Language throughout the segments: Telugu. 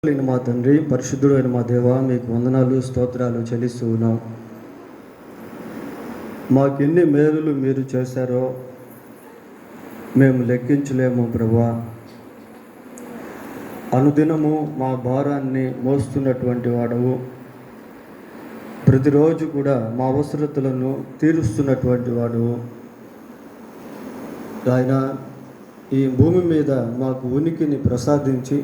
మా తండ్రి, పరిశుద్ధుడైన మా దేవ, మీకు వందనాలు స్తోత్రాలు చెల్లిస్తూ ఉన్నాం. మాకెన్ని మేలులు మీరు చేశారో మేము లెక్కించలేము ప్రభువా. అనుదినము మా భారాన్ని మోస్తున్నటువంటి వాడవు, ప్రతిరోజు కూడా మా అవసరతలను తీరుస్తున్నటువంటి వాడవు. ఆయన ఈ భూమి మీద మాకు ఉనికిని ప్రసాదించి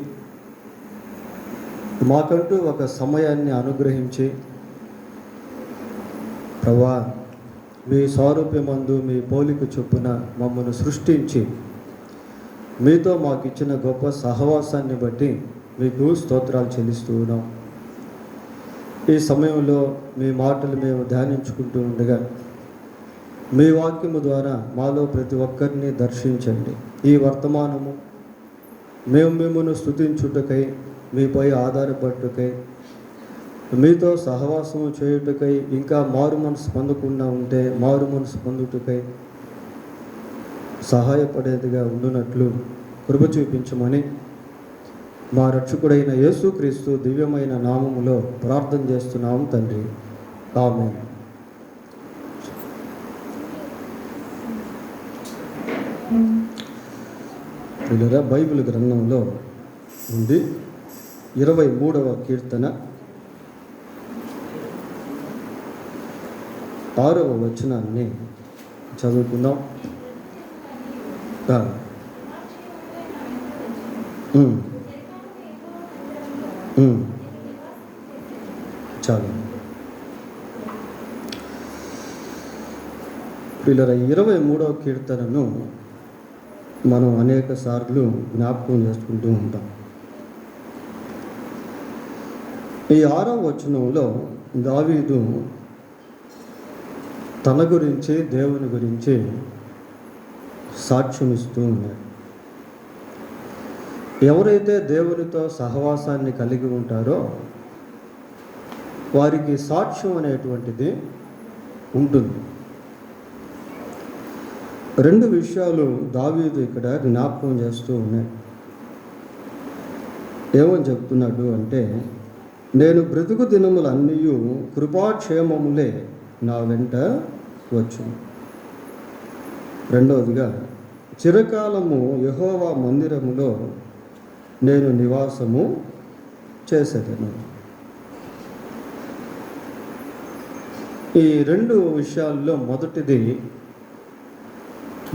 మాకంటూ ఒక సమయాన్ని అనుగ్రహించి, ప్రభువా, మీ సారూప్యమందు మీ పోలిక చొప్పున మమ్మల్ని సృష్టించి మీతో మాకు ఇచ్చిన గొప్ప సహవాసాన్ని బట్టి మీకు స్తోత్రాలు చెల్లిస్తూ ఉన్నాం. ఈ సమయంలో మీ మాటలు మేము ధ్యానించుకుంటూ ఉండగా మీ వాక్యము ద్వారా మాలో ప్రతి ఒక్కరిని దర్శించండి. ఈ వర్తమానము మేము మిమ్మల్ని స్తుతించుటకై, మీపై ఆధారపడుటకై, మీతో సహవాసము చేయుటకై, ఇంకా మారు మనసు పొందకుండా ఉంటే మారు మనసు పొందుటకై సహాయపడేదిగా ఉండునట్లు కృప చూపించమని మా రక్షకుడైన యేసుక్రీస్తు దివ్యమైన నామములో ప్రార్థన చేస్తున్నాం తండ్రి, ఆమేన్. ప్రియులారా, బైబిల్ గ్రంథంలో ఉంది 23వ కీర్తన 6వ వచనాన్ని చదువుకుందాం. చాలు పిల్లల 23వ కీర్తనను మనం అనేక సార్లు జ్ఞాపకం చేసుకుంటూ ఉంటాం. ఈ 6వ వచనంలో దావీదు తన గురించి, దేవుని గురించి సాక్ష్యం ఇస్తూ ఉన్నాడు. ఎవరైతే దేవునితో సహవాసాన్ని కలిగి ఉంటారో వారికి సాక్ష్యం అనేటువంటిది ఉంటుంది. 2 విషయాలు దావీదు ఇక్కడ జ్ఞాపకం చేస్తూ ఉన్నాయి. ఏమని చెప్తున్నాడు అంటే, నేను బ్రతుకు దినములన్నీ కృపాక్షేమములే నా వెంట వచ్చును. రెండవదిగా, చిరకాలము యెహోవా మందిరములో నేను నివాసము చేసేదను. ఈ 2 విషయాల్లో మొదటిది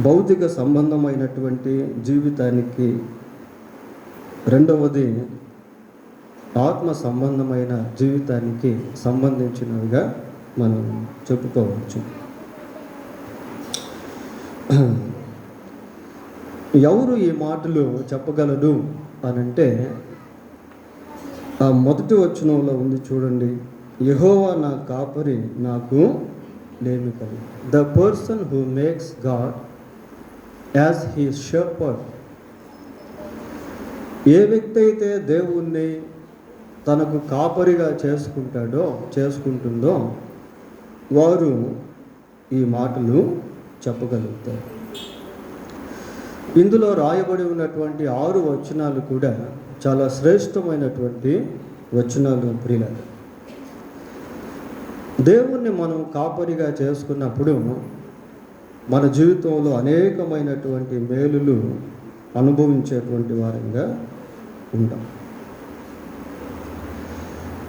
భౌతిక సంబంధమైనటువంటి జీవితానికి, రెండవది ఆత్మ సంబంధమైన జీవితానికి సంబంధించినవిగా మనం చెప్పుకోవచ్చు. ఎవరు ఈ మాటలు చెప్పగలరు అనంటే, ఆ మొదటి వచనంలో ఉంది చూడండి, యెహోవా నా కాపరి, నాకు లేమి కలుగు. The person who makes God as his shepherd. ఏ వ్యక్తి అయితే దేవుణ్ణి తనకు కాపరిగా చేసుకుంటుందో వారు ఈ మాటలు చెప్పగలుగుతారు. ఇందులో రాయబడి ఉన్నటువంటి 6 వచనాలు కూడా చాలా శ్రేష్టమైనటువంటి వచనాలు ప్రియులారా. దేవుణ్ణి మనం కాపరిగా చేసుకున్నప్పుడు మన జీవితంలో అనేకమైనటువంటి మేలులు అనుభవించేటువంటి వారంగా ఉంటాం.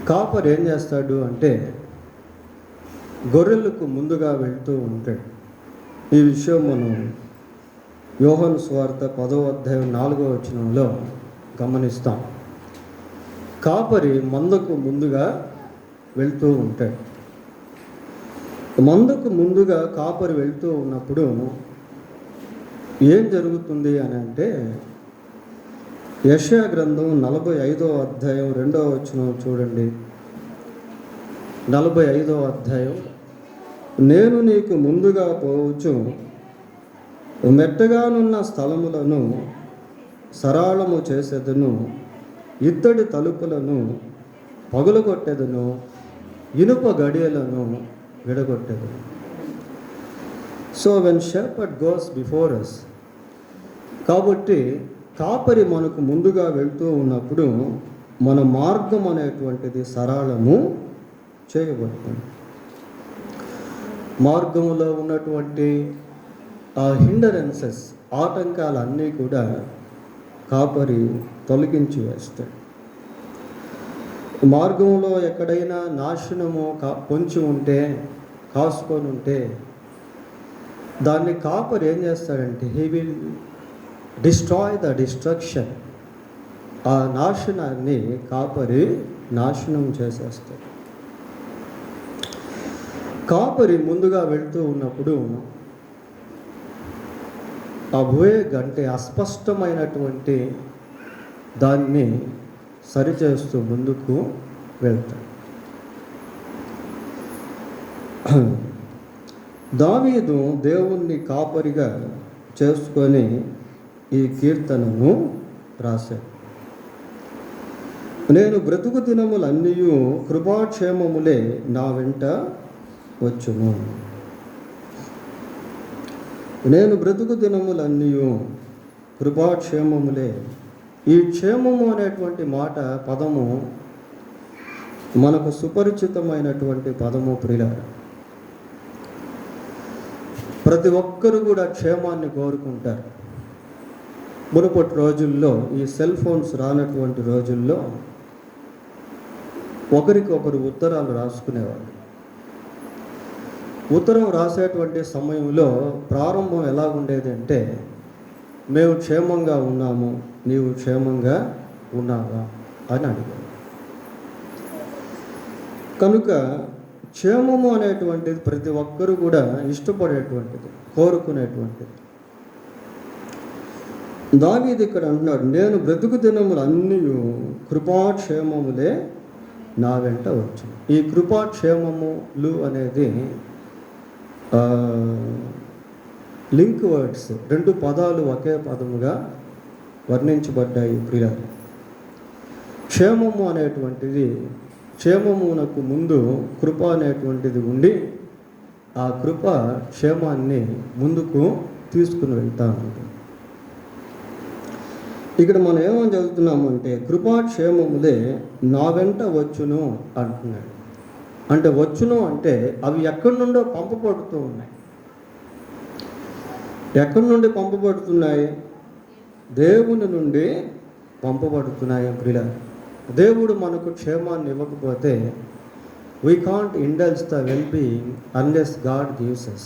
కాపరి ఏం చేస్తాడు అంటే, గొర్రెలకు ముందుగా వెళ్తూ ఉంటాడు. ఈ విషయం మనం యోహాను సువార్త 10వ అధ్యాయం 4వ వచనంలో గమనిస్తాం. కాపరి మందకు ముందుగా వెళ్తూ ఉంటాడు. మందకు ముందుగా కాపరి వెళ్తూ ఉన్నప్పుడు ఏం జరుగుతుంది అని అంటే, యెషయా గ్రంథం 45వ అధ్యాయం 2వ వచనం చూడండి. 45వ అధ్యాయం, నేను నీకు ముందుగా పోవచ్చు, మెట్టగానున్న స్థలములను సరళము చేసేదను, ఇత్తడి తలుపులను పగులగొట్టెదను, ఇనుప గడియలను విడగొట్టెదను. So when shepherd goes before us, కాబట్టి కాపరి మనకు ముందుగా వెళ్తూ ఉన్నప్పుడు మన మార్గం అనేటువంటిది సరళము చేయబడుతుంది. మార్గంలో ఉన్నటువంటి ఆ హిండరెన్సెస్, ఆటంకాలన్నీ కూడా కాపరి తొలగించి వేస్తాడు. మార్గంలో ఎక్కడైనా నాశనము పొంచి ఉంటే, కాసుకొని ఉంటే, దాన్ని కాపరి ఏం చేస్తాడంటే he will destroy the destruction. ఆ నాశనాన్ని కాపరి నాశనం చేసేస్తాడు. కాపరి ముందుగా వెళ్తూ ఉన్నప్పుడు ఆ అంటే అస్పష్టమైనటువంటి దాన్ని సరిచేస్తూ ముందుకు వెళ్తాడు. దావీదు దేవుణ్ణి కాపరిగా చేసుకొని ఈ కీర్తనను రాశాడు. నేను బ్రతుకు దినములన్నీ కృపాక్షేమములే నా వెంట వచ్చును. నేను బ్రతుకు దినములన్నీ కృపాక్షేమములే. ఈ క్షేమము అనేటువంటి పదము మనకు సుపరిచితమైనటువంటి పదము. ప్రియులారా, ప్రతి ఒక్కరు కూడా క్షేమాన్ని కోరుకుంటారు. మునుపటి రోజుల్లో, ఈ సెల్ ఫోన్స్ రానటువంటి రోజుల్లో ఒకరికొకరు ఉత్తరాలు రాసుకునేవారు. ఉత్తరం రాసేటువంటి సమయంలో ప్రారంభం ఎలా ఉండేది అంటే, మేము క్షేమంగా ఉన్నాము, నీవు క్షేమంగా ఉన్నావా అని అడిగారు. కనుక క్షేమము అనేటువంటిది ప్రతి ఒక్కరు కూడా ఇష్టపడేటువంటిది, కోరుకునేటువంటిది. దావీదు ఇక్కడ అంటున్నాడు, నేను బ్రతుకు దినములన్నీ కృపాక్షేమములే నా వెంట వచ్చు. ఈ కృపాక్షేమములు అనేది లింక్ వర్డ్స్, రెండు పదాలు ఒకే పదముగా వర్ణించబడ్డాయి. ప్రియులారా, క్షేమము అనేటువంటిది, క్షేమమునకు ముందు కృప అనేటువంటిది ఉండి, ఆ కృప క్షేమాన్ని ముందుకు తీసుకుని వెళ్తా ఉంటుంది. ఇక్కడ మనం ఏమని చదువుతున్నామంటే, కృపాక్షేమములే నా వెంట వచ్చును అంటున్నాడు. అంటే వచ్చును అంటే అవి ఎక్కడి నుండో పంపబడుతూ ఉన్నాయి. ఎక్కడి నుండి పంపబడుతున్నాయి? దేవుని నుండి పంపబడుతున్నాయి. ప్రియులారా, దేవుడు మనకు క్షేమాన్ని ఇవ్వకపోతే we can't indulge the well being unless God gives us.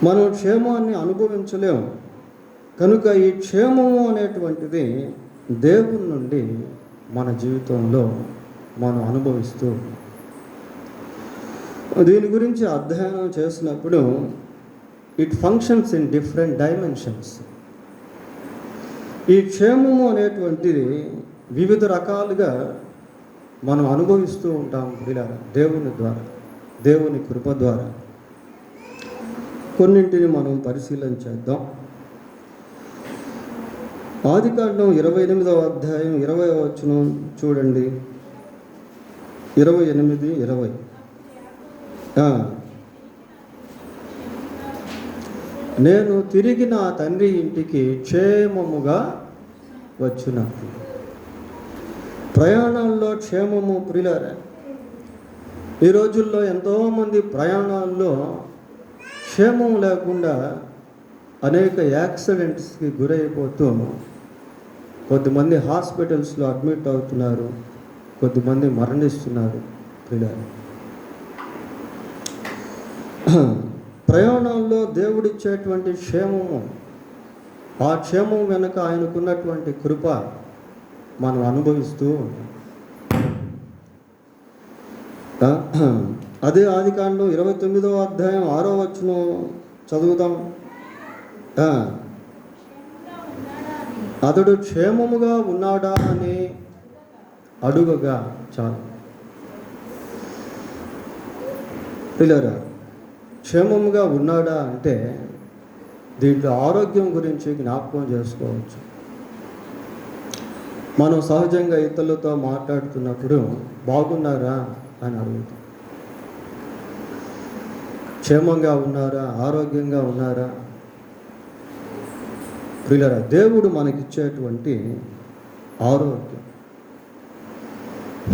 మనం క్షేమాన్ని అనుభవించలేము. కనుక ఈ క్షేమము అనేటువంటిది దేవుని నుండి మన జీవితంలో మనం అనుభవిస్తూ, దీని గురించి అధ్యయనం చేసినప్పుడు it functions in different dimensions. ఈ క్షేమము అనేటువంటిది వివిధ రకాలుగా మనం అనుభవిస్తూ ఉంటాం. ఇలా దేవుని ద్వారా, దేవుని కృప ద్వారా కొన్నింటిని మనం పరిశీలన చేద్దాం. ఆదికాండం 28వ అధ్యాయం 20వ వచనం చూడండి. 28:20. నేను తిరిగి నా తండ్రి ఇంటికి క్షేమముగా వచ్చినప్పుడు. ప్రయాణాల్లో క్షేమము. ప్రియులారా, ఈ రోజుల్లో ఎంతోమంది ప్రయాణాల్లో క్షేమం లేకుండా అనేక యాక్సిడెంట్స్కి గురైపోతూ కొద్దిమంది హాస్పిటల్స్లో అడ్మిట్ అవుతున్నారు, కొద్దిమంది మరణిస్తున్నారు. ప్రియులారా, ప్రయాణాల్లో దేవుడిచ్చేటువంటి క్షేమము, ఆ క్షేమం వెనుక ఆయనకున్నటువంటి కృప మనం అనుభవిస్తూ ఉన్నాం. అదే ఆదికాండం 29వ అధ్యాయం 6వ వచనం చదువుదాం. అతడు క్షేమముగా ఉన్నాడా అని అడుగగా చాలు. పిల్లరా, క్షేమముగా ఉన్నాడా అంటే దీంట్లో ఆరోగ్యం గురించి జ్ఞాపకం చేసుకోవచ్చు. మనం సహజంగా ఇతరులతో మాట్లాడుతున్నప్పుడు బాగున్నారా అని అడుగుతాం. క్షేమంగా ఉన్నారా, ఆరోగ్యంగా ఉన్నారా? ప్రియులారా, దేవుడు మనకిచ్చేటువంటి ఆరోగ్యం,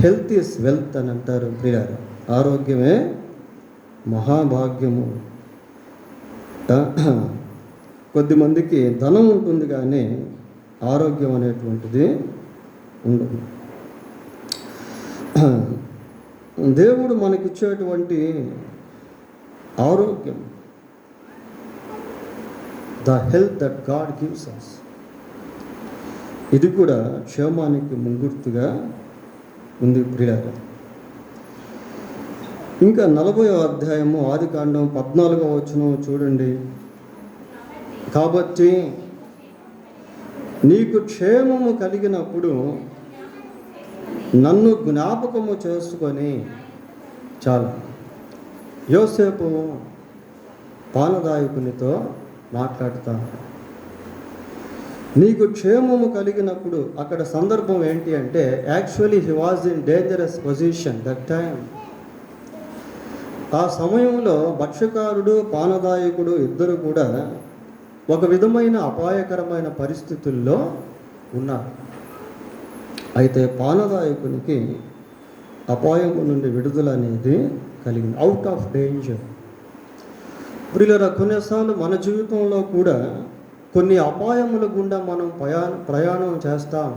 హెల్త్ ఈస్ వెల్త్ అని అంటారు ప్రియులారా. ఆరోగ్యమే మహాభాగ్యము. కొద్దిమందికి ధనం ఉంటుంది కానీ ఆరోగ్యం అనేటువంటిది ఉండదు. దేవుడు మనకిచ్చేటువంటి ఆరోగ్యం, the health that God gives us, ఇది కూడా క్షేమానికి ముంగుర్తుగా ఉంది ప్రియులారా. ఇంకా 40వ అధ్యాయము ఆదికాండం 14వ వచనం చూడండి. కాబట్టి నీకు క్షేమము కలిగినప్పుడు నన్ను జ్ఞాపకము చేసుకొని చాలు. యోసేపు పానదాయకునితో మాట్లాడుతా, నీకు క్షేమము కలిగినప్పుడు, అక్కడ సందర్భం ఏంటి అంటే actually he was in dangerous position that time. ఆ సమయంలో భక్ష్యకారుడు పానదాయకుడు ఇద్దరు కూడా ఒక విధమైన అపాయకరమైన పరిస్థితుల్లో ఉన్నారు. అయితే పానదాయకునికి అపాయం నుండి విడుదల అనేది కలిగింది, అవుట్ ఆఫ్ డేంజర్. ప్రియులారా, కొన్నిసార్లు మన జీవితంలో కూడా కొన్ని అపాయముల గుండా మనం ప్రయాణం చేస్తాం.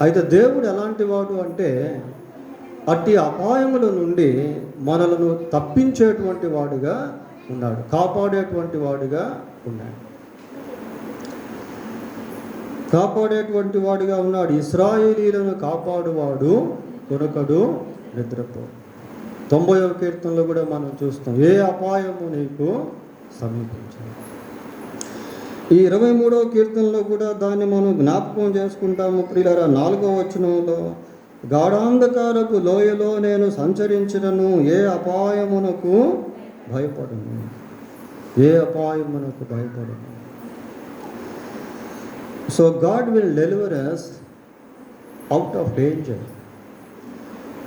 అయితే దేవుడు ఎలాంటి వాడు అంటే అట్టి అపాయముల నుండి మనలను తప్పించేటువంటి వాడుగా ఉన్నాడు, కాపాడేటువంటి వాడుగా ఉన్నాడు, కాపాడేటువంటి వాడుగా ఉన్నాడు. ఇశ్రాయేలీయులను కాపాడువాడు కొనకడు నిద్రపో. 90వ కీర్తనలో కూడా మనం చూస్తాం, ఏ అపాయము నీకు సమీపించదు. ఈ 23వ కీర్తనలో కూడా దాన్ని మనం జ్ఞాపకం చేసుకుంటాము ప్రియులారా. 4వ వచనంలో, గాఢాంధకారపు లోయలో నేను సంచరించినను ఏ అపాయమునకు భయపడను, ఏ అపాయమునకు భయపడను. So God will deliver us out of danger.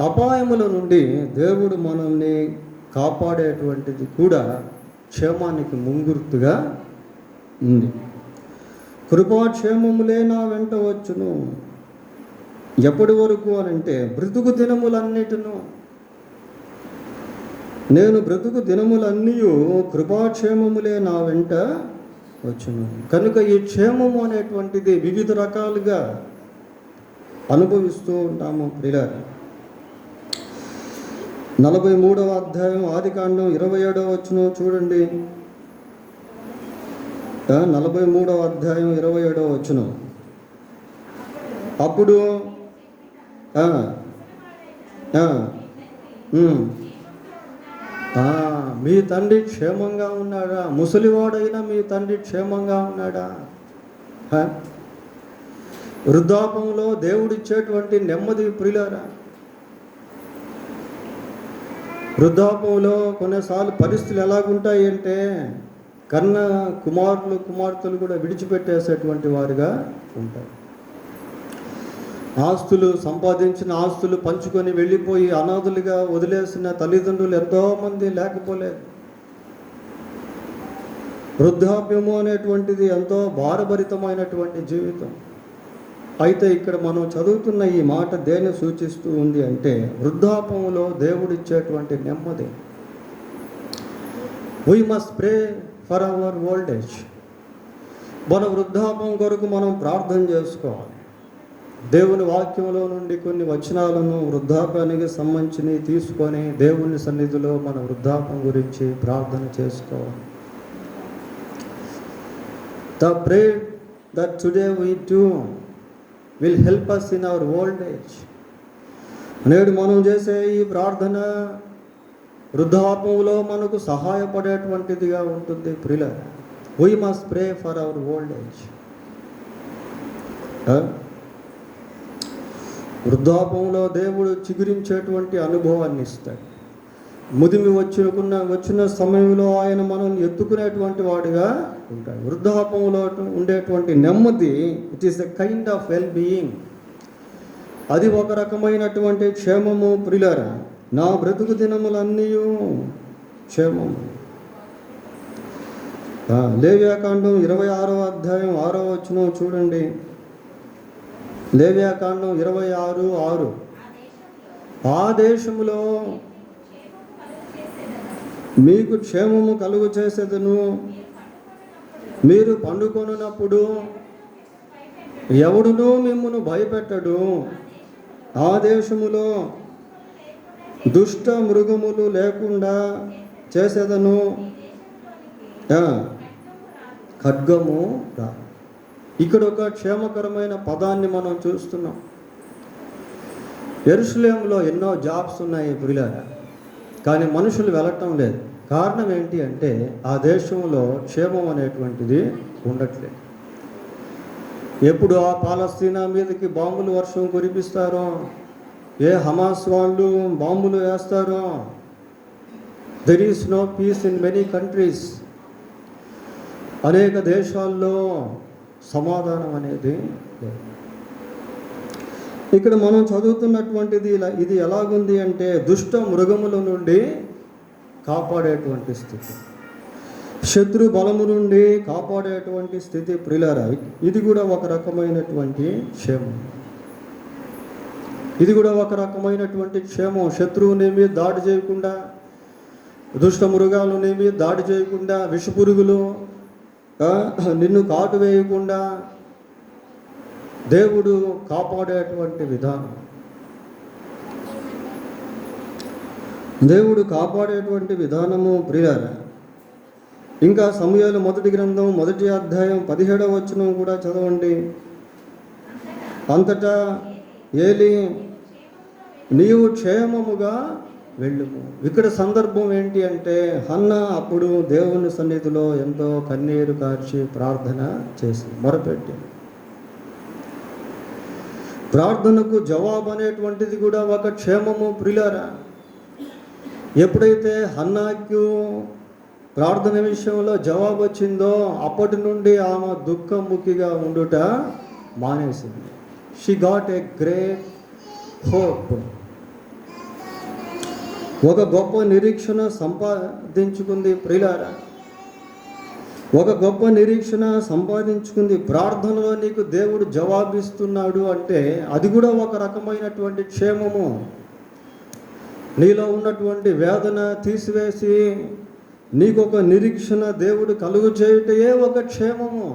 అపాయముల నుండి దేవుడు మనల్ని కాపాడేటువంటిది కూడా క్షేమానికి ముంగుర్తుగా ఉంది. కృపాక్షేమములే నా వెంట వచ్చును. ఎప్పటి వరకు అనంటే బ్రతుకు దినములన్నిటిను, నేను బ్రతుకు దినములన్నీ కృపాక్షేమములే నా వెంట వచ్చును. కనుక ఈ క్షేమము అనేటువంటిది వివిధ రకాలుగా అనుభవిస్తూ ఉంటాము ప్రియులారా. 43వ అధ్యాయం ఆదికాండం 27వ వచనం చూడండి. 43వ అధ్యాయం 27వ వచనం, అప్పుడు మీ తండ్రి క్షేమంగా ఉన్నాడా? ముసలివాడైనా మీ తండ్రి క్షేమంగా ఉన్నాడా? వృద్ధాపంలో దేవుడిచ్చేటువంటి నెమ్మది ప్రియులారా. వృద్ధాపంలో కొన్నిసార్లు పరిస్థితులు ఎలాగుంటాయి అంటే కన్న కుమార్తెలు కూడా విడిచిపెట్టేసేటువంటి వారుగా ఉంటారు. ఆస్తులు, సంపాదించిన ఆస్తులు పంచుకొని వెళ్ళిపోయి అనాథులుగా వదిలేసిన తల్లిదండ్రులు ఎంతోమంది లేకపోలేదు. వృద్ధాప్యము అనేటువంటిది ఎంతో భారభరితమైనటువంటి జీవితం. అయితే ఇక్కడ మనం చదువుతున్న ఈ మాట దేన్ని సూచిస్తూ ఉంది అంటే వృద్ధాపంలో దేవుడిచ్చేటువంటి నెమ్మది. We must pray for hour old age. మన వృద్ధాపం కొరకు మనం ప్రార్థన చేసుకోవాలి. దేవుని వాక్యంలో నుండి కొన్ని వచనాలను వృద్ధాపానికి సంబంధించి తీసుకొని దేవుని సన్నిధిలో మన వృద్ధాపం గురించి ప్రార్థన చేసుకోవాలి. The prayer that today we do will help us in our old age. నేడు మనం చేసే ఈ ప్రార్థన వృద్ధాపంలో మనకు సహాయపడేటువంటిదిగా ఉంటుంది ప్రియులారా. We must pray for our old age. వృద్ధాపంలో దేవుడు చిగురించేటువంటి అనుభవాన్ని ఇస్తాడు. ముదిమి వచ్చిన సమయంలో ఆయన మనల్ని ఎత్తుకునేటువంటి వాడిగా ఉంటాడు. వృద్ధాపంలో ఉండేటువంటి నెమ్మది, it is a kind of well being. అది ఒక రకమైనటువంటి క్షేమము ప్రియులారా. నా బ్రతుకు దినములన్నీ క్షేమము. లేవ్యాకాండం 26వ అధ్యాయం 6వ వచనం చూడండి. లేవ్యాకాండం 26:6. ఆ దేశములో మీకు క్షేమము కలుగు చేసేదను. మీరు పండుకొనున్నప్పుడు ఎవడునూ మిమ్మును భయపెట్టడు. ఆ దేశములో దుష్ట మృగములు లేకుండా చేసేదను. ఖడ్గము రా. ఇక్కడ ఒక క్షేమకరమైన పదాన్ని మనం చూస్తున్నాం. యెరూషలేములో ఎన్నో జాబ్స్ ఉన్నాయి ప్రియులారా, కానీ మనుషులు వెళ్ళటం లేదు. కారణం ఏంటి అంటే ఆ దేశంలో క్షేమం అనేటువంటిది ఉండట్లేదు. ఎప్పుడు ఆ పాలస్తీనా మీదకి బాంబులు వర్షం కురిపిస్తారో, ఏ హమాస్ వాళ్ళు బాంబులు వేస్తారో, there is no peace in many countries. అనేక దేశాల్లో సమాధానం అనేది లేదు. ఇక్కడ మనం చదువుతున్నటువంటిది ఇది ఎలాగుంది అంటే దుష్ట మృగముల నుండి కాపాడేటువంటి స్థితి, శత్రు బలము నుండి కాపాడేటువంటి స్థితి. ప్రియులారా, ఇది కూడా ఒక రకమైనటువంటి క్షేమం. ఇది కూడా ఒక రకమైనటువంటి క్షేమం. శత్రువుని మీద దాడి చేయకుండా, దుష్ట మృగాలని మీద దాడి చేయకుండా, విషపురుగులు నిన్ను కాటు వేయకుండా దేవుడు కాపాడేటువంటి విధానం, దేవుడు కాపాడేటువంటి విధానము ప్రియులారా. ఇంకా సమూయేలు మొదటి గ్రంథం 1వ అధ్యాయం 17వ వచనం కూడా చదవండి. అంతటా ఏలి నీవు క్షేమముగా వెళ్ళుము. ఇక్కడ సందర్భం ఏంటి అంటే హన్నా అప్పుడు దేవుని సన్నిధిలో ఎంతో కన్నీరు కార్చి ప్రార్థన చేసి మొరపెట్టి, ప్రార్థనకు జవాబు అనేటువంటిది కూడా ఒక క్షేమము ప్రియులారా. ఎప్పుడైతే హన్నాకు ప్రార్థన విషయంలో జవాబు వచ్చిందో అప్పటి నుండి ఆమె దుఃఖముఖిగా ఉండుట మానేసింది. She got a great hope. ఒక గొప్ప నిరీక్షణ సంపాదించుకుంది ప్రియులారా, ఒక గొప్ప నిరీక్షణ సంపాదించుకుంది. ప్రార్థనలో నీకు దేవుడు జవాబిస్తున్నాడు అంటే అది కూడా ఒక రకమైనటువంటి క్షేమము. నీలో ఉన్నటువంటి వేదన తీసివేసి నీకు ఒక నిరీక్షణ దేవుడు కలుగు చేయుటయే ఒక క్షేమము.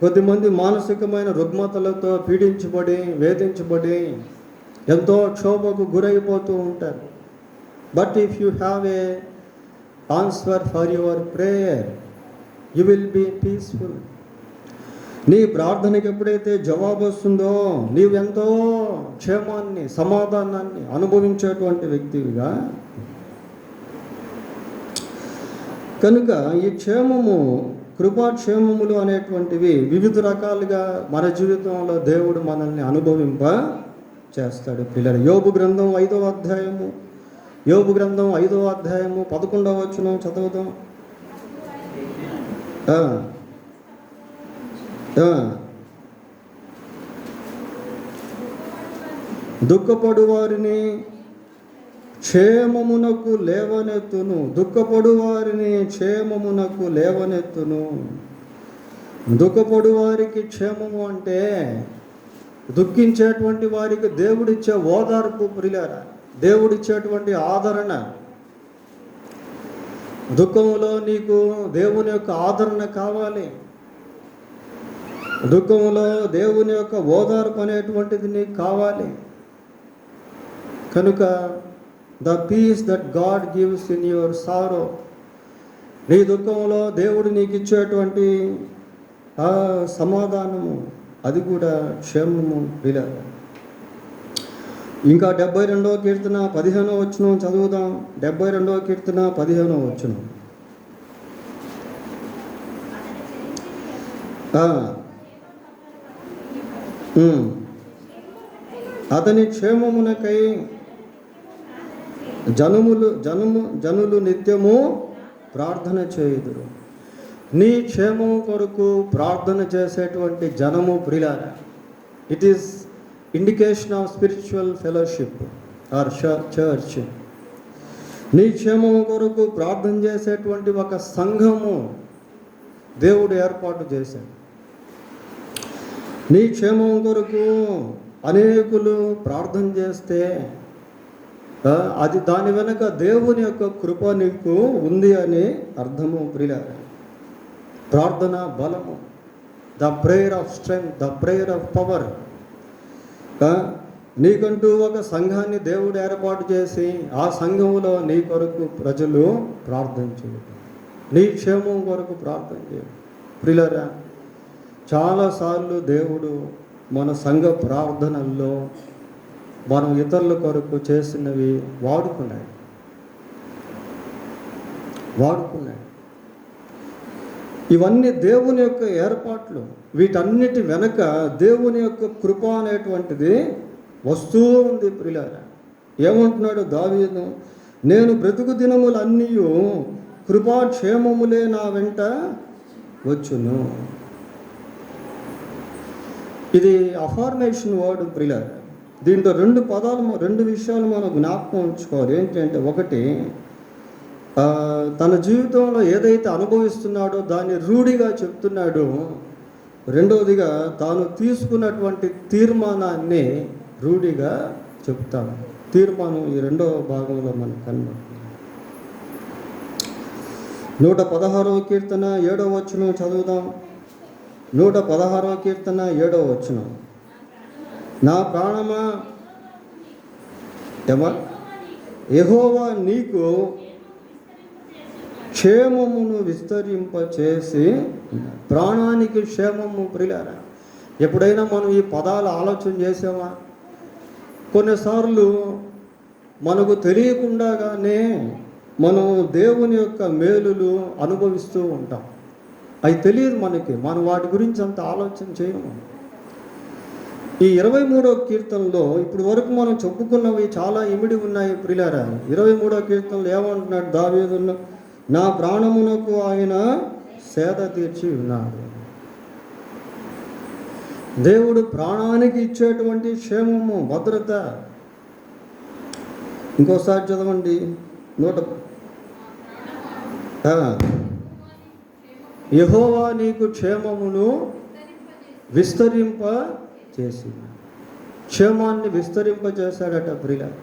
కొద్దిమంది మానసికమైన రుగ్మతలతో పీడించబడి వేధించబడి ఎంతో క్షోభకు గురైపోతూ ఉంటారు. But if you have a answer for your prayer you will be peaceful. నీ ప్రార్థనకి ఎప్పుడైతే జవాబు వస్తుందో నీవెంతో క్షేమాన్ని, సమాధానాన్ని అనుభవించేటువంటి వ్యక్తివిగా. కనుక ఈ క్షేమము, కృపాక్షేమములు అనేటువంటివి వివిధ రకాలుగా మన జీవితంలో దేవుడు మనల్ని అనుభవింప చేస్తాడు పిల్లలు. యోబు గ్రంథం 5వ అధ్యాయము, యోబు గ్రంథం 5వ అధ్యాయము 11వ వచనం చదువుదాం. దుఃఖపడు వారిని క్షేమమునకు లేవనెత్తును. దుఃఖపడు వారిని క్షేమమునకు లేవనెత్తును. దుఃఖపడు వారికి క్షేమము అంటే దుఃఖించేటువంటి వారికి దేవుడిచ్చే ఓదార్పు ప్రియులారా, దేవుడిచ్చేటువంటి ఆదరణ. దుఃఖంలో నీకు దేవుని యొక్క ఆదరణ కావాలి. దుఃఖంలో దేవుని యొక్క ఓదార్పు అనేటువంటిది నీకు కావాలి. కనుక the peace that God gives in your సారో, నీ దుఃఖంలో దేవుడు నీకు ఇచ్చేటువంటి ఆ సమాధానము, అది కూడా క్షేమము పిల్లలు. ఇంకా 72వ కీర్తన 15వ వచనం చదువుదాం. 72వ కీర్తన 15వ వచనం. అతని క్షేమమునకై జనులు నిత్యము ప్రార్థన చేయుదురు. నీ క్షేమము కొరకు ప్రార్థన చేసేటువంటి జనము ప్రియులారా, it is indication of spiritual fellowship or church. నీ క్షేమము కొరకు ప్రార్థన చేసేటువంటి ఒక సంఘము దేవుడు ఏర్పాటు చేశాడు. నీ క్షేమం కొరకు అనేకులు ప్రార్థన చేస్తే అది దాని వెనక దేవుని యొక్క కృప నీకు ఉంది అని అర్థము. ప్రియులారా, ప్రార్థన బలము, the prayer of strength, the prayer of power. నీకంటూ ఒక సంఘాన్ని దేవుడు ఏర్పాటు చేసి ఆ సంఘంలో నీ కొరకు ప్రజలు ప్రార్థన చేయడం, నీ క్షేమం కొరకు ప్రార్థన చేయడం. ప్రియులారా, చాలాసార్లు దేవుడు మన సంఘ ప్రార్థనల్లో మనం ఇతరుల కొరకు చేసినవి వాడుకున్నాడు. ఇవన్నీ దేవుని యొక్క ఏర్పాట్లు. వీటన్నిటి వెనక దేవుని యొక్క కృప అనేటువంటిది వస్తూ ఉంది. ప్రియులారా, ఏమంటున్నాడు దావీదు? నేను బ్రతుకు దినములన్నీ కృపాక్షేమములే నా వెంట వచ్చును. ఇది అఫర్మేషన్ వర్డ్. ప్రియులారా, దీంట్లో రెండు విషయాలు మనం జ్ఞాపకం ఉంచుకోవాలి. ఏంటంటే, ఒకటి, తన జీవితంలో ఏదైతే అనుభవిస్తున్నాడో దాన్ని రూఢిగా చెప్తున్నాడు. రెండవదిగా, తాను తీసుకున్నటువంటి తీర్మానాన్ని రూఢిగా చెప్తాడు. తీర్మానం ఈ రెండవ భాగంలో మనకు కనబడుతుంది. 116వ కీర్తన 7వ వచనం చదువుదాం. 116వ కీర్తన 7వ వచనం. నా ప్రాణమా యెహోవా నీకు క్షేమమును విస్తరింపచేసి. ప్రాణానికి క్షేమము. ప్రియులారా, ఎప్పుడైనా మనం ఈ పదాలు ఆలోచన చేసామా? కొన్నిసార్లు మనకు తెలియకుండానే మనం దేవుని యొక్క మేలులు అనుభవిస్తూ ఉంటాం. అవి తెలియదు మనకి, మనం వాటి గురించి అంత ఆలోచన చేయము. ఈ 23వ కీర్తనలో ఇప్పుడు వరకు మనం చెప్పుకున్నవి చాలా ఇమిడి ఉన్నాయి. ప్రియులారా, 23వ కీర్తనలో ఏమంటున్నాడు దావీదు? నా ప్రాణమునకు ఆయన సేద తీర్చి ఉన్నాడు. దేవుడు ప్రాణానికి ఇచ్చేటువంటి క్షేమము, భద్రత. ఇంకోసారి చదవండి. యెహోవా నీకు క్షేమమును విస్తరింప చేసి. క్షేమాన్ని విస్తరింపజేశాడట ప్రియులారా.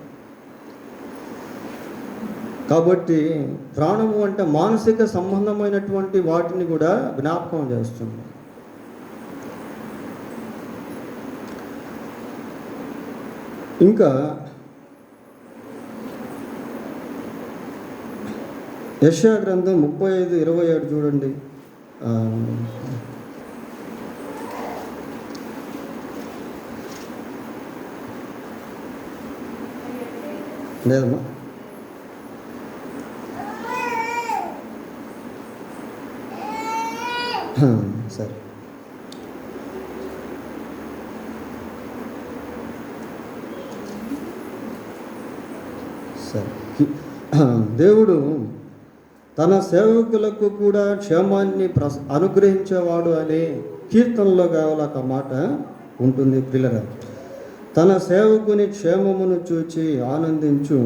కాబట్టి ప్రాణము అంటే మానసిక సంబంధమైనటువంటి వాటిని కూడా జ్ఞాపకం చేస్తుంది. ఇంకా యెషయా గ్రంథం 35:27 చూడండి. లేదమ్మా, సరే. దేవుడు తన సేవకులకు కూడా క్షేమాన్ని అనుగ్రహించేవాడు అనే కీర్తనలో కావాలి ఒక మాట ఉంటుంది. ప్రియులారా, తన సేవకుని క్షేమమును చూచి ఆనందించు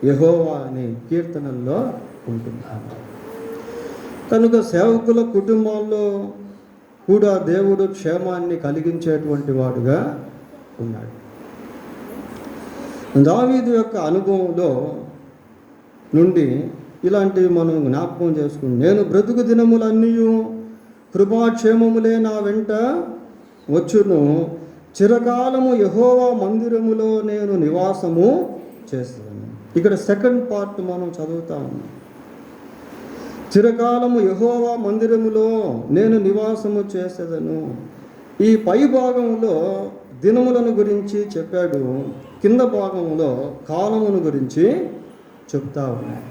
యెహోవా అనే కీర్తనల్లో ఉంటుంది. కనుక సేవకుల కుటుంబాల్లో కూడా దేవుడు క్షేమాన్ని కలిగించేటువంటి వాడుగా ఉన్నాడు. దావీదు యొక్క అనుభవంలో నుండి ఇలాంటివి మనం జ్ఞాపకం చేసుకుని, నేను బ్రతుకు దినములన్నీ కృపాక్షేమములే నా వెంట వచ్చును, చిరకాలము యెహోవా మందిరములో నేను నివాసము చేస్తాను. ఇక్కడ సెకండ్ పార్ట్ మనం చదువుతాము. చిరకాలము యెహోవా మందిరములో నేను నివాసము చేసేదను. ఈ పై భాగంలో దినములను గురించి చెప్పాడు, కింద భాగంలో కాలమును గురించి చెప్తా ఉన్నాడు.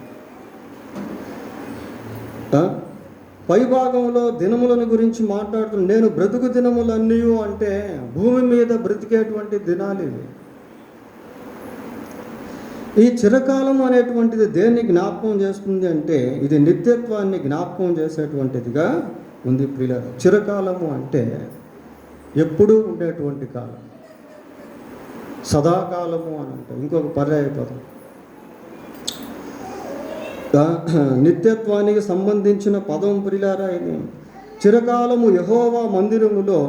పై భాగంలో దినములను గురించి మాట్లాడుతున్నాడు. నేను బ్రతుకు దినములన్నీ అంటే భూమి మీద బ్రతికేటువంటి దినాలు ఇవి. ఈ చిరకాలం అనేటువంటిది దేన్ని జ్ఞాపకం చేస్తుంది అంటే ఇది నిత్యత్వాన్ని జ్ఞాపకం చేసేటువంటిదిగా ఉంది ప్రియులారా. చిరకాలము అంటే ఎప్పుడూ ఉండేటువంటి కాలం, సదాకాలము అని అంటే ఇంకొక పర్యాయపదం. నిత్యత్వానికి సంబంధించిన పదం ప్రియులారా ఇది. చిరకాలము యెహోవా మందిరములో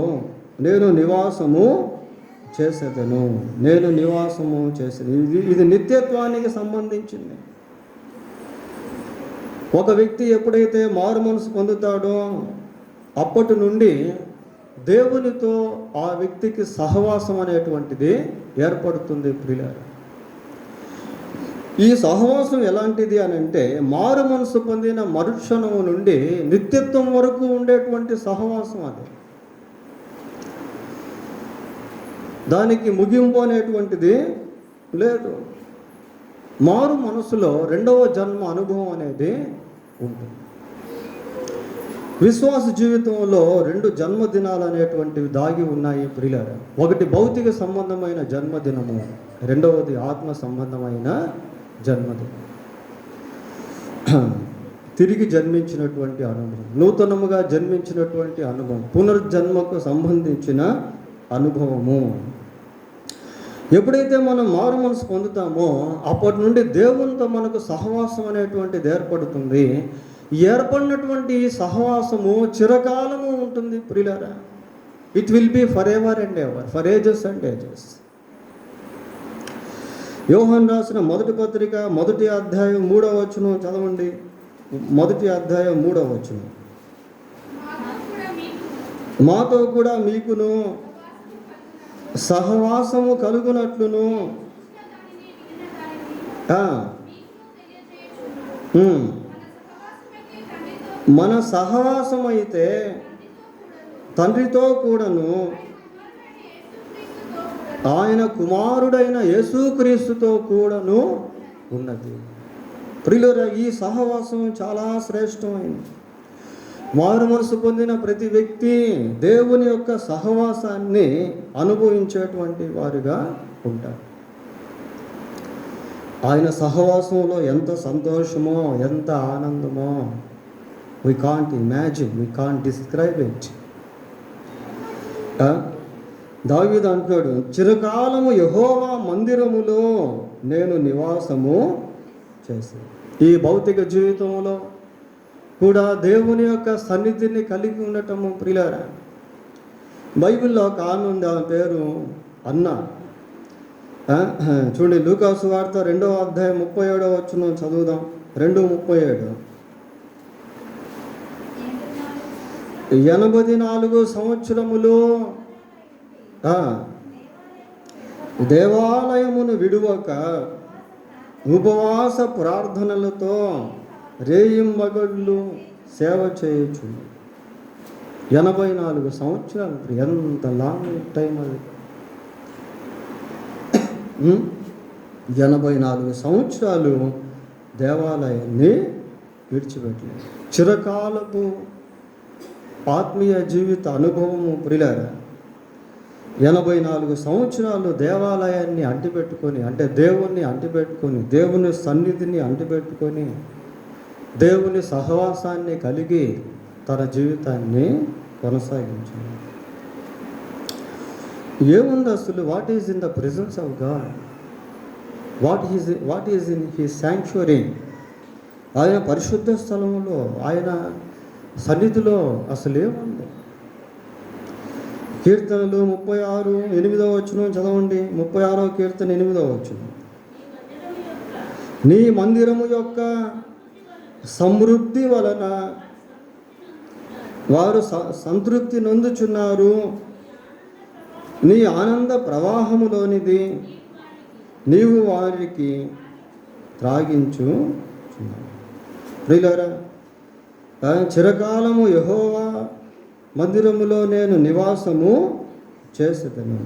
నేను నివాసము చేసేదను. నేను నివాసము చేసేది. ఇది నిత్యత్వానికి సంబంధించింది. ఒక వ్యక్తి ఎప్పుడైతే మారు మనసు పొందుతాడో అప్పటి నుండి దేవునితో ఆ వ్యక్తికి సహవాసం అనేటువంటిది ఏర్పడుతుంది ప్రియులారా. ఈ సహవాసం ఎలాంటిది అని అంటే, మారు మనసు పొందిన మరుక్షణము నుండి నిత్యత్వం వరకు ఉండేటువంటి సహవాసం అది. దానికి ముగింపు అనేటువంటిది లేదు. మారు మనసులో రెండవ జన్మ అనుభవం అనేది ఉంటుంది. విశ్వాస జీవితంలో 2 జన్మదినాలు అనేటువంటివి దాగి ఉన్నాయి ప్రియులారా. ఒకటి భౌతిక సంబంధమైన జన్మదినము, రెండవది ఆత్మ సంబంధమైన జన్మదినం. తిరిగి జన్మించినటువంటి అనుభవం, నూతనముగా జన్మించినటువంటి అనుభవం, పునర్జన్మకు సంబంధించిన అనుభవము. ఎప్పుడైతే మనం మారు మనసు పొందుతామో అప్పటి నుండి దేవునితో మనకు సహవాసం అనేటువంటిది ఏర్పడుతుంది. ఏర్పడినటువంటి సహవాసము చిరకాలము ఉంటుంది ప్రియులారా. It will be for ever and ever, for ages and ages. యోహాను రాసిన మొదటి పత్రిక 1వ అధ్యాయం 3వ వచనం చదవండి. 1వ అధ్యాయం 3వ వచనం. మాతో కూడా మీకును సహవాసము కలుగునట్లును మన సహవాసం అయితే తండ్రితో కూడాను ఆయన కుమారుడైన యేసుక్రీస్తుతో కూడాను ఉన్నది. ప్రియులారా, ఈ సహవాసం చాలా శ్రేష్టమైనది. మారు మనసు పొందిన ప్రతి వ్యక్తి దేవుని యొక్క సహవాసాన్ని అనుభవించేటువంటి వారుగా ఉంటారు. ఆయన సహవాసంలో ఎంత సంతోషమో, ఎంత ఆనందమో, we can't imagine, we can't describe it. దావీదు అంటున్నాడు, చిరకాలము యెహోవా మందిరములో నేను నివాసము చేసి. ఈ భౌతిక జీవితంలో కూడా దేవుని యొక్క సన్నిధిని కలిగి ఉండటము ప్రియులారా. బైబిల్లో ఒక ఆమె ఉంది, ఆమె పేరు అన్నా. చూడండి, లూకాసు వార్త 2వ అధ్యాయం 37వ వచనం చదువుదాం. 2:37. 84 సంవత్సరములు దేవాలయమును విడువక ఉపవాస ప్రార్థనలతో రేయింబగళ్ళు సేవ చేయొచ్చు. 84 సంవత్సరాలు. ఎంత లాంగ్ టైం అది. 84 సంవత్సరాలు దేవాలయాన్ని విడిచిపెట్టలేదు. చిరకాలపు ఆత్మీయ జీవిత అనుభవము ప్రియులారా. 84 సంవత్సరాలు దేవాలయాన్ని అంటిపెట్టుకొని, అంటే దేవుణ్ణి అంటిపెట్టుకొని, దేవుని సన్నిధిని అంటిపెట్టుకొని, దేవుని సహవాసాన్ని కలిగి తన జీవితాన్ని కొనసాగించింది. ఏముంది అసలు? What is in the presence of God? What is in his sanctuary? ఆయన పరిశుద్ధ స్థలంలో, ఆయన సన్నిధిలో అసలు ఏముంది? కీర్తనలు 36:8వ వచనం చదవండి. 36వ కీర్తన 8వ వచనం. నీ మందిరము యొక్క సమృద్ధి వలన వారు సంతృప్తి నొందుచున్నారు. నీ ఆనంద ప్రవాహములోనిది నీవు వారికి త్రాగించుచున్నావు. ప్రియులారా, చిరకాలము యెహోవా మందిరములో నేను నివాసము చేసేదను.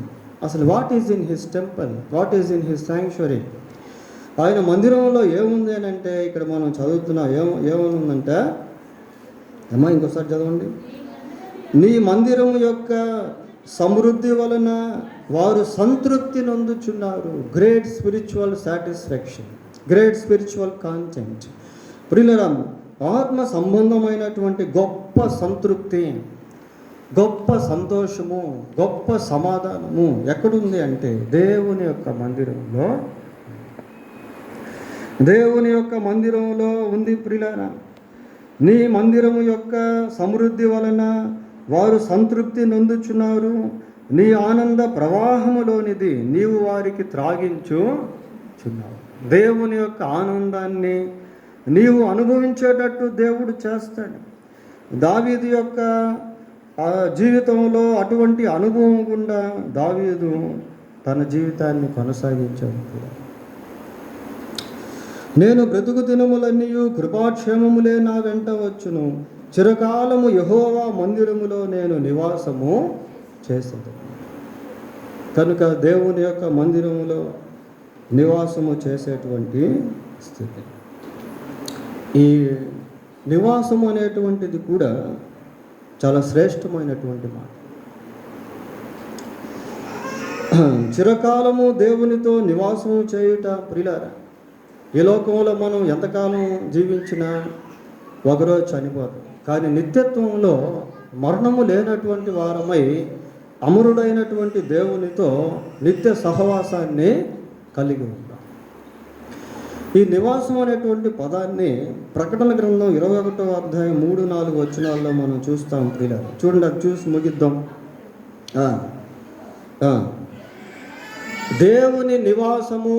అసలు what is in his temple? What is in his sanctuary? ఆయన మందిరంలో ఏముంది అని అంటే, ఇక్కడ మనం చదువుతున్నాం, ఏమనుందంటే, అమ్మా ఇంకోసారి చదవండి. నీ మందిరము యొక్క సమృద్ధి వలన వారు సంతృప్తి నొందుచున్నారు. Great spiritual satisfaction, great spiritual content. ప్రియులారా, ఆత్మ సంబంధమైనటువంటి గొప్ప సంతృప్తి, గొప్ప సంతోషము, గొప్ప సమాధానము ఎక్కడుంది అంటే దేవుని యొక్క మందిరంలో, దేవుని యొక్క మందిరంలో ఉంది ప్రియులారా. నీ మందిరము యొక్క సమృద్ధి వలన వారు సంతృప్తి నొందుచున్నారు. నీ ఆనంద ప్రవాహములోనిది నీవు వారికి త్రాగించుచున్నావు. దేవుని యొక్క ఆనందాన్ని నీవు అనుభవించేటట్టు దేవుడు చేస్తాడు. దావీదు యొక్క జీవితంలో అటువంటి అనుభవం గుండా దావీదు తన జీవితాన్ని కొనసాగించాడు. నేను బ్రతుకు దినములన్నీ కృపాక్షేమములే నా వెంట వచ్చును. చిరకాలము యెహోవా మందిరములో నేను నివాసము చేసేది. కనుక దేవుని యొక్క మందిరములో నివాసము చేసేటువంటి స్థితి. ఈ నివాసము అనేటువంటిది కూడా చాలా శ్రేష్టమైనటువంటి మాట. చిరకాలము దేవునితో నివాసము చేయుట ప్రియులారా, ఈ లోకంలో మనం ఎంతకాలం జీవించినా ఒకరోజు చనిపోతాం. కానీ నిత్యత్వంలో మరణము లేనటువంటి వారమై అమరుడైనటువంటి దేవునితో నిత్య సహవాసాన్ని కలిగి ఉంటాం. ఈ నివాసం అనేటువంటి పదాన్ని ప్రకటన గ్రంథం 21వ అధ్యాయం 3-4 వచనాల్లో మనం చూస్తాం ప్రియులారా. చూడండి, అది చూసి ముగిద్దాం. దేవుని నివాసము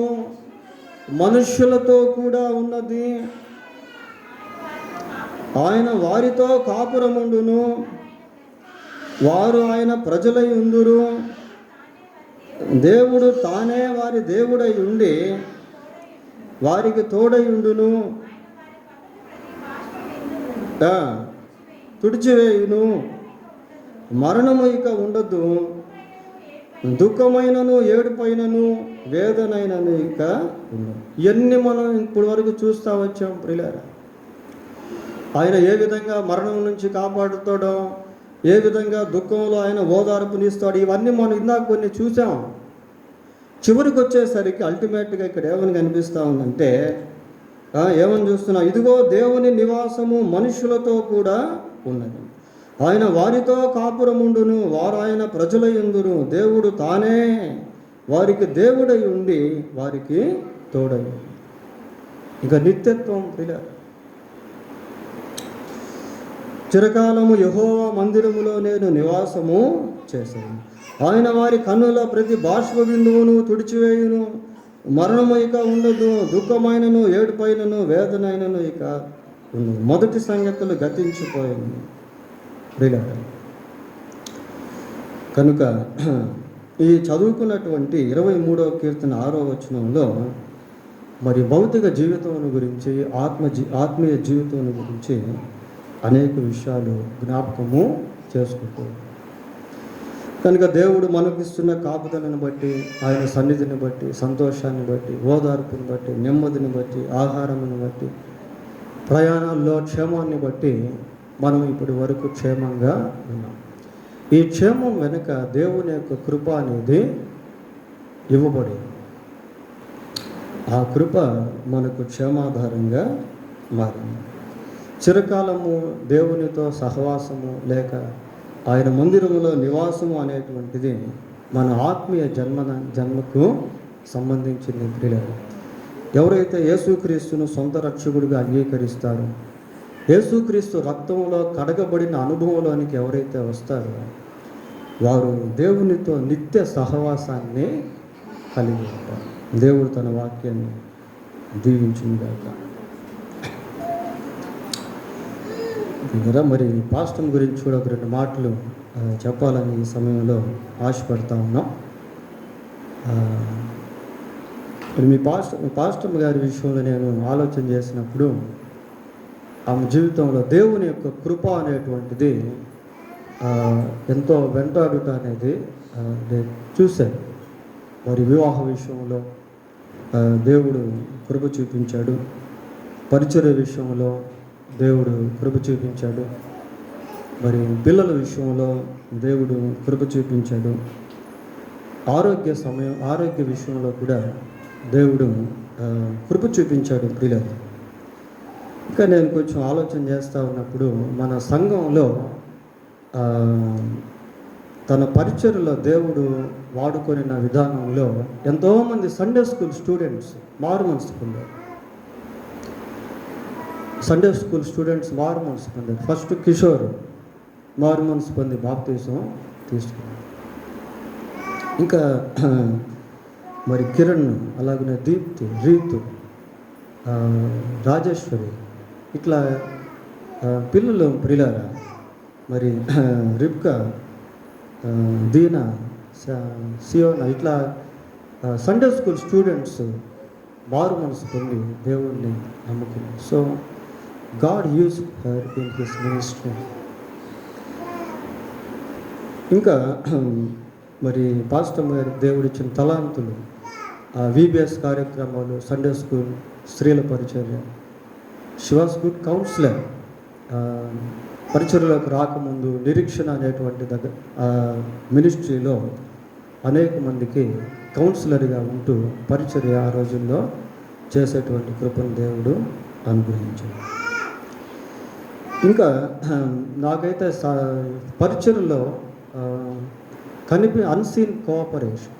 మనుష్యులతో కూడా ఉన్నది. ఆయన వారితో కాపురముండును, వారు ఆయన ప్రజలై ఉందురు. దేవుడు తానే వారి దేవుడై ఉండి వారికి తోడై ఉండును, తుడిచివేయును. మరణము ఇక ఉండదు, దుఃఖమైనను ఏడుపైనను వేదనైనను ఇక ఉండదు. ఇవన్నీ మనం ఇప్పుడు వరకు చూస్తూ వచ్చాం ప్రియులారా. ఆయన ఏ విధంగా మరణం నుంచి కాపాడుతాడో, ఏ విధంగా దుఃఖంలో ఆయన ఓదార్పునిస్తాడు, ఇవన్నీ మనం ఇందాక కొన్ని చూసాం. చివరికి వచ్చేసరికి అల్టిమేట్గా ఇక్కడ ఏమని కనిపిస్తూ ఉందంటే, ఏమని చూస్తున్నా, ఇదిగో దేవుని నివాసము మనుషులతో కూడా ఉన్నది. ఆయన వారితో కాపురముండును, వారు ఆయన ప్రజలై ఉందురు. దేవుడు తానే వారికి దేవుడై ఉండి వారికి తోడై. ఇక నిత్యత్వం ప్రియ. చిరకాలము యెహోవా మందిరములో నేను నివాసము చేశాను. ఆయన వారి కన్నుల ప్రతి బాష్ప బిందువును తుడిచివేయును. మరణము ఇక ఉండదు, దుఃఖమైనను ఏడుపైనను వేదనైనను ఇక ఉండదు. మొదటి సంగతులు గతించిపోయింది ప్రియులారా. కనుక ఈ చదువుకున్నటువంటి 23వ కీర్తన 6వ వచనంలో మరి భౌతిక జీవితం గురించి, ఆత్మీయ జీవితం గురించి అనేక విషయాలు జ్ఞాపకము చేసుకుంటూ, కనుక దేవుడు మనకిస్తున్న కాపుదలను బట్టి, ఆయన సన్నిధిని బట్టి, సంతోషాన్ని బట్టి, ఓదార్పుని బట్టి, నెమ్మదిని బట్టి, ఆహారమును బట్టి, ప్రయాణాల్లో క్షేమాన్ని బట్టి మనం ఇప్పటి వరకు క్షేమంగా ఉన్నాం. ఈ క్షేమం వెనుక దేవుని యొక్క కృప అనేది ఇవ్వబడింది. ఆ కృప మనకు క్షేమాధారంగా మారింది. చిరకాలము దేవునితో సహవాసము లేక ఆయన మందిరములో నివాసము అనేటువంటిది మన ఆత్మీయ జన్మకు సంబంధించింది ప్రియులారా. ఎవరైతే యేసుక్రీస్తును సొంత రక్షకుడిగా అంగీకరిస్తారో, యేసుక్రీస్తు రక్తంలో కడగబడిన అనుభవంలోనికి ఎవరైతే వస్తారో వారు దేవునితో నిత్య సహవాసాన్ని కలిగి ఉంటారు. దేవుడు తన వాక్యాన్ని దీవించుగాక. మరి పాస్టర్ గురించి కూడా ఒక 2 మాటలు చెప్పాలని ఈ సమయంలో ఆశపడతా ఉన్నాం. మీ పాస్టర్ గారి విషయంలో నేను ఆలోచన చేసినప్పుడు ఆమె జీవితంలో దేవుని యొక్క కృప అనేటువంటిది ఎంతో వెంటాడుట అనేది నేను చూశాను. మరి వివాహ విషయంలో దేవుడు కృప చూపించాడు, పరిచర్య విషయంలో దేవుడు కృప చూపించాడు, మరి పిల్లల విషయంలో దేవుడు కృప చూపించాడు, ఆరోగ్య విషయంలో కూడా దేవుడు కృప చూపించాడు ప్రియులకు. ఇంకా నేను కొంచెం ఆలోచన చేస్తూ ఉన్నప్పుడు మన సంఘంలో తన పరిచర్యలో దేవుడు వాడుకొనిన విధానంలో ఎంతోమంది సండే స్కూల్ స్టూడెంట్స్ మారు మనసు పొందారు. సండే స్కూల్ స్టూడెంట్స్ మారు మనసు పొందారు. ఫస్ట్ కిషోర్ మారు మనసు పొంది బాప్తీసం తీసుకున్నాడు. ఇంకా మరి కిరణ్, అలాగనే దీప్తి, రీతు, రాజేశ్వరి, ఇట్లా పిల్లలు ప్రియులారా, మరి రిబ్కా, దీనా, సియోనా, ఇట్లా సండే స్కూల్ స్టూడెంట్స్ మారు మనసు పొంది దేవుణ్ణి నమ్ముకున్నారు. So God use her in his ministry. ఇంకా మరి పాస్టర్ గారు దేవుడిచ్చిన తలాంతులు, విబిఎస్ కార్యక్రమాలు, సండే స్కూల్, స్త్రీల పరిచర్య. She was good counsellor. పరిచర్యలోకి రాకముందు నిరీక్షణ అనేటువంటి మినిస్ట్రీలో అనేక మందికి కౌన్సిలర్గా ఉంటూ పరిచర్య ఆ రోజుల్లో చేసేటువంటి కృపను దేవుడు అనుగ్రహించాడు. ఇంకా నాకైతే పరిచర్యలో అన్సీన్ కోఆపరేషన్.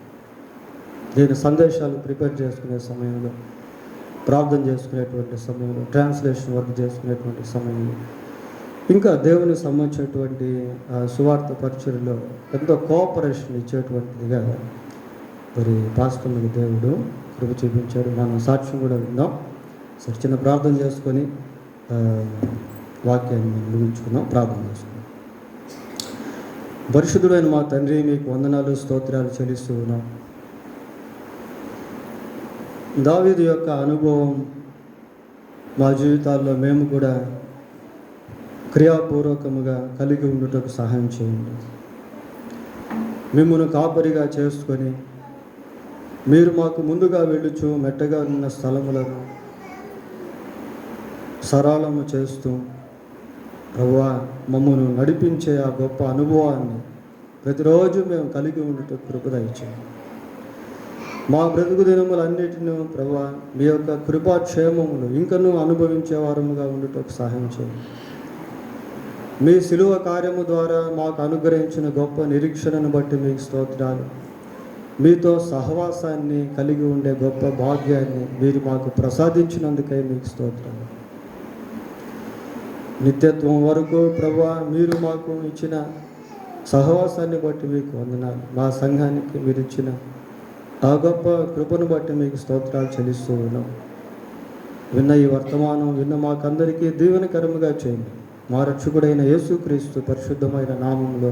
నేను సందేశాలు ప్రిపేర్ చేసుకునే సమయంలో, ప్రార్థన చేసుకునేటువంటి సమయంలో, ట్రాన్స్లేషన్ వర్క్ చేసుకునేటువంటి సమయంలో, ఇంకా దేవునికి సంబంధించినటువంటి సువార్త పరిచర్యలో ఎంతో కోఆపరేషన్ ఇచ్చేటువంటిదిగా మరి పాస్టర్లకు దేవుడు కృప చూపించాడు. మనం సాక్ష్యం కూడా విందాం. సరే, చిన్న ప్రార్థన చేసుకొని వాక్యాన్ని ముగించుకుందాం. ప్రార్థన చేసుకుందాం. పరిశుద్ధుడైన మా తండ్రి, మీకు వందనాలు, స్తోత్రాలు చెల్లిస్తూ ఉన్నాం. దావీదు యొక్క అనుభవం మా జీవితాల్లో మేము కూడా క్రియాపూర్వకముగా కలిగి ఉండుటకు సహాయం చేయండి. మిమ్మల్ని కాపరిగా చేసుకొని మీరు మాకు ముందుగా వెళ్ళుచు మెట్టగా ఉన్న స్థలములను సరళము చేస్తూ ప్రభువా మమ్మల్ని నడిపించే ఆ గొప్ప అనుభవాన్ని ప్రతిరోజు మేము కలిగి ఉండుటకు కృప దయచేయండి. మా బ్రతుకు దినములన్నిటిని ప్రభువా మీ యొక్క కృపాక్షేమములు ఇంకనూ అనుభవించే వారముగా ఉండుటకు సహాయం చేయండి. మీ శిలువ కార్యము ద్వారా మాకు అనుగ్రహించిన గొప్ప నిరీక్షణను బట్టి మీకు స్తోత్రాలు. మీతో సహవాసాన్ని కలిగి ఉండే గొప్ప భాగ్యాన్ని మీరు మాకు ప్రసాదించినందుకై మీకు స్తోత్రాలు. నిత్యత్వం వరకు ప్రభువా మీరు మాకు ఇచ్చిన సహవాసాన్ని బట్టి మీకు వందనాలు. మా సంఘానికి మీరు ఇచ్చిన ఆ గొప్ప కృపను బట్టి మీకు స్తోత్రాలు చెల్లిస్తూ ఉన్నాం. విన్న ఈ వర్తమానం విన్న మాకందరికీ దీవెనకరముగా చేయండి. మా రక్షకుడైన యేసుక్రీస్తు పరిశుద్ధమైన నామంలో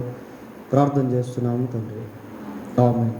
ప్రార్థన చేస్తున్నాము తండ్రి. ఆమేన్.